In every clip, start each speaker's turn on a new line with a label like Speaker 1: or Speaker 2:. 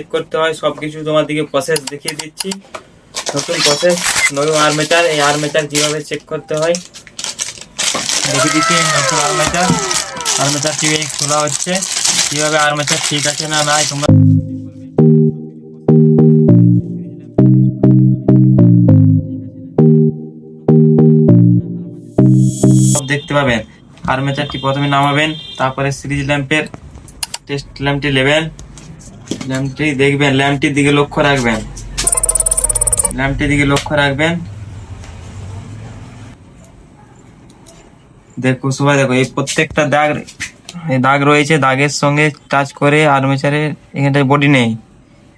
Speaker 1: Check করতে হয় সবকিছু তোমাদেরকে প্রসেস দেখিয়ে দিচ্ছি। নতুন প্রসেস নতুন আর্মেচার, এই আর্মেচার কিভাবে চেক করতে হয় দেখিয়ে দিচ্ছি। নতুন আর্মেচারটি এই খোলা হচ্ছে, কিভাবে আর্মেচার ঠিক আছে না নাই তোমরা সব দেখতে পাবেন। আর্মেচারটি প্রথমে নামাবেন, তারপরে সিরিজ ল্যাম্পের টেস্ট ল্যাম্পটি নেবেন, ল্যাম্পটি দেখবেন, ল্যাম্পটির দিকে লক্ষ্য রাখবেন, দেখো সবাই দেখো এই প্রত্যেকটা দাগ রয়েছে, দাগের সঙ্গে টাচ করে আর্মেচারের এখানটায় বডি নেই,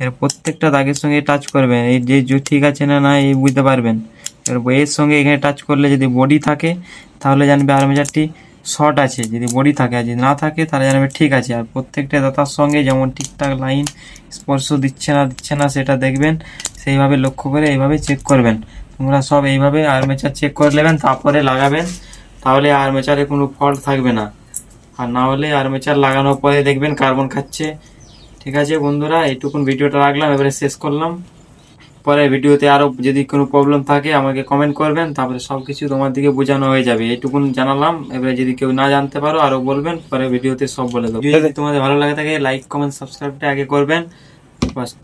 Speaker 1: এর প্রত্যেকটা দাগের সঙ্গে টাচ করবেন, এই যে ঠিক আছে না না এই বুঝতে পারবেন। এর সঙ্গে এখানে টাচ করলে যদি বডি থাকে তাহলে জানবে আর্মেচারটি শর্ট আছে, যদি বডি থাকে, আর যদি না থাকে তাহলে জানবে ঠিক আছে। আর প্রত্যেকটা দাতার সঙ্গে যেমন ঠিকঠাক লাইন স্পর্শ দিচ্ছে না সেটা দেখবেন, সেইভাবে লক্ষ্য করে এইভাবে চেক করবেন। তোমরা সব এইভাবে আর্মেচার চেক করে নেবেন, তারপরে লাগাবেন, তাহলে আর্মেচারে কোনো ফল্ট থাকবে না। আর না হলে আর্মেচার লাগানোর পরে দেখবেন কার্বন খাচ্ছে। ঠিক আছে বন্ধুরা, এইটুকুন ভিডিওটা রাখলাম, এবারে শেষ করলাম। পরে ভিডিওতে আরও যদি কোনো প্রবলেম থাকে আমাকে কমেন্ট করবেন, তারপরে সব কিছু তোমার দিকে বোঝানো হয়ে যাবে। এইটুকুন জানালাম, এবারে যদি কেউ না জানতে পারো আরও বলবেন, পরে ভিডিওতে সব বলে দেবো। যদি তোমাদের ভালো লাগে থাকে লাইক কমেন্ট সাবস্ক্রাইবটা আগে করবেন, ফার্স্ট।